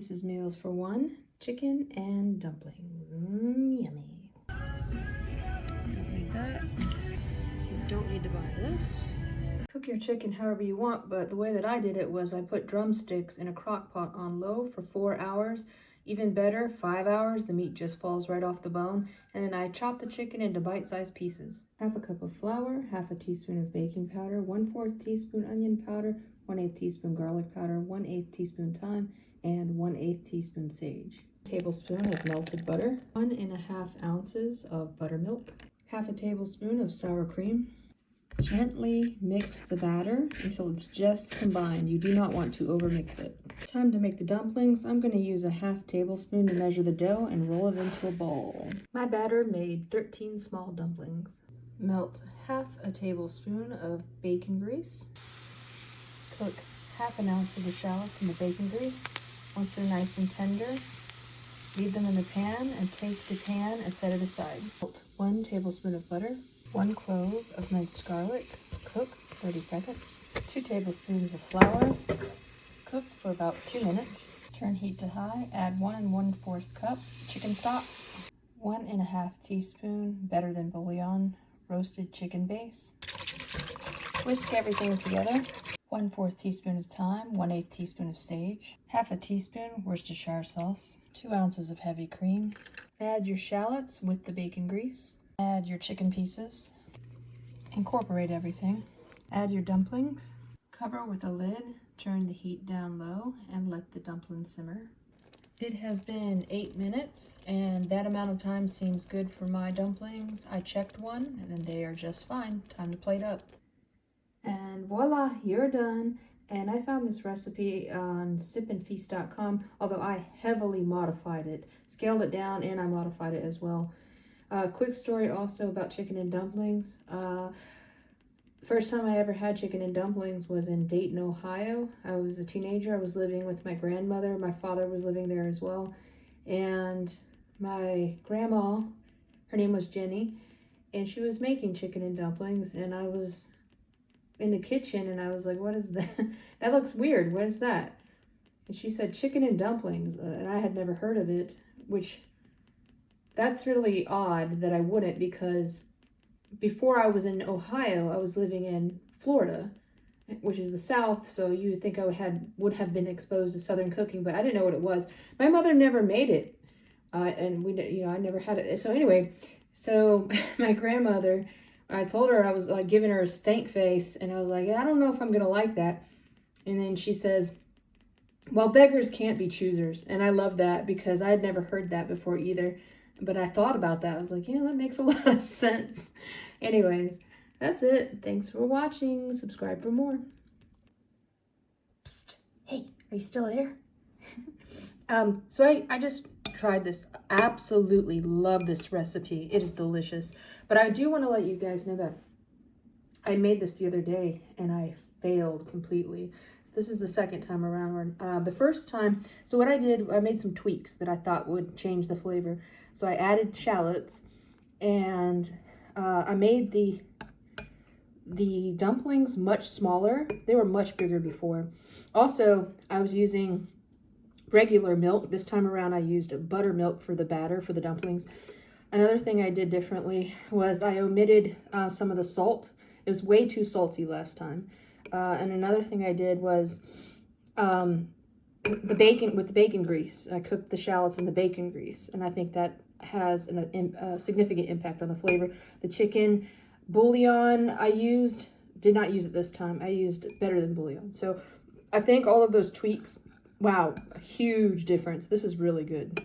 This is meals for one, chicken and dumplings. Yummy. Don't need that. Don't need to buy this. Cook your chicken however you want, but the way that I did it was I put drumsticks in a crock pot on low for 4 hours. Even better, 5 hours, the meat just falls right off the bone. And then I chop the chicken into bite-sized pieces. Half a cup of flour, half a teaspoon of baking powder, 1/4 teaspoon onion powder, 1/8 teaspoon garlic powder, 1/8 teaspoon thyme, and 1/8 teaspoon sage. Tablespoon of melted butter, 1½ ounces of buttermilk, half a tablespoon of sour cream. Gently mix the batter until it's just combined. You do not want to overmix it. Time to make the dumplings. I'm going to use a ½ tablespoon to measure the dough and roll it into a ball. My batter made 13 small dumplings. Melt half a tablespoon of bacon grease. Cook ½ ounce of the shallots in the bacon grease. Once they're nice and tender, leave them in the pan and take the pan and set it aside. Melt 1 tablespoon of butter, 1 clove of minced garlic, cook 30 seconds. 2 tablespoons of flour, cook for about 2 minutes. Turn heat to high, add 1 1/4 cup chicken stock, 1½ teaspoon better than bouillon roasted chicken base. Whisk everything together. 1/4 teaspoon of thyme, 1/8 teaspoon of sage, ½ teaspoon Worcestershire sauce, 2 ounces of heavy cream. Add your shallots with the bacon grease. Add your chicken pieces. Incorporate everything. Add your dumplings. Cover with a lid. Turn the heat down low and let the dumplings simmer. It has been 8 minutes, and that amount of time seems good for my dumplings. I checked one, and they are just fine. Time to plate up. And voila, you're done. And I found this recipe on sipandfeast.com, although I heavily modified it, scaled it down, and I modified it as well. Quick story also about chicken and dumplings. First time I ever had chicken and dumplings was in Dayton, Ohio. I was a teenager. I was living with my grandmother. My father was living there as well. And my grandma, her name was Jenny, and she was making chicken and dumplings, and I was in the kitchen and I was like, what is that? That looks weird. What is that? And she said chicken and dumplings, and I had never heard of it, which that's really odd that I wouldn't, because before I was in Ohio, I was living in Florida, which is the South, so you would think I would have been exposed to Southern cooking, but I didn't know what it was. My mother never made it, and I never had it. So anyway, my grandmother, I told her I was like giving her a stank face, and I was like, I don't know if I'm gonna like that. And then she says, well, beggars can't be choosers. And I love that because I had never heard that before either. But I thought about that. I was like, yeah, that makes a lot of sense. Anyways, that's it. Thanks for watching. Subscribe for more. Psst. Hey, are you still there? So I just tried this. Absolutely love this recipe. It is delicious. But I do want to let you guys know that I made this the other day and I failed completely. So this is the second time around. The first time, so what I did, I made some tweaks that I thought would change the flavor. So I added shallots, and I made the dumplings much smaller. They were much bigger before. Also, I was using regular milk. This time around, I used buttermilk for the batter for the dumplings. Another thing I did differently was I omitted some of the salt. It was way too salty last time. And another thing I did was the bacon grease. I cooked the shallots in the bacon grease, and I think that has a significant impact on the flavor. The chicken bouillon did not use it this time. I used better than bouillon. So I think all of those tweaks, wow, a huge difference. This is really good.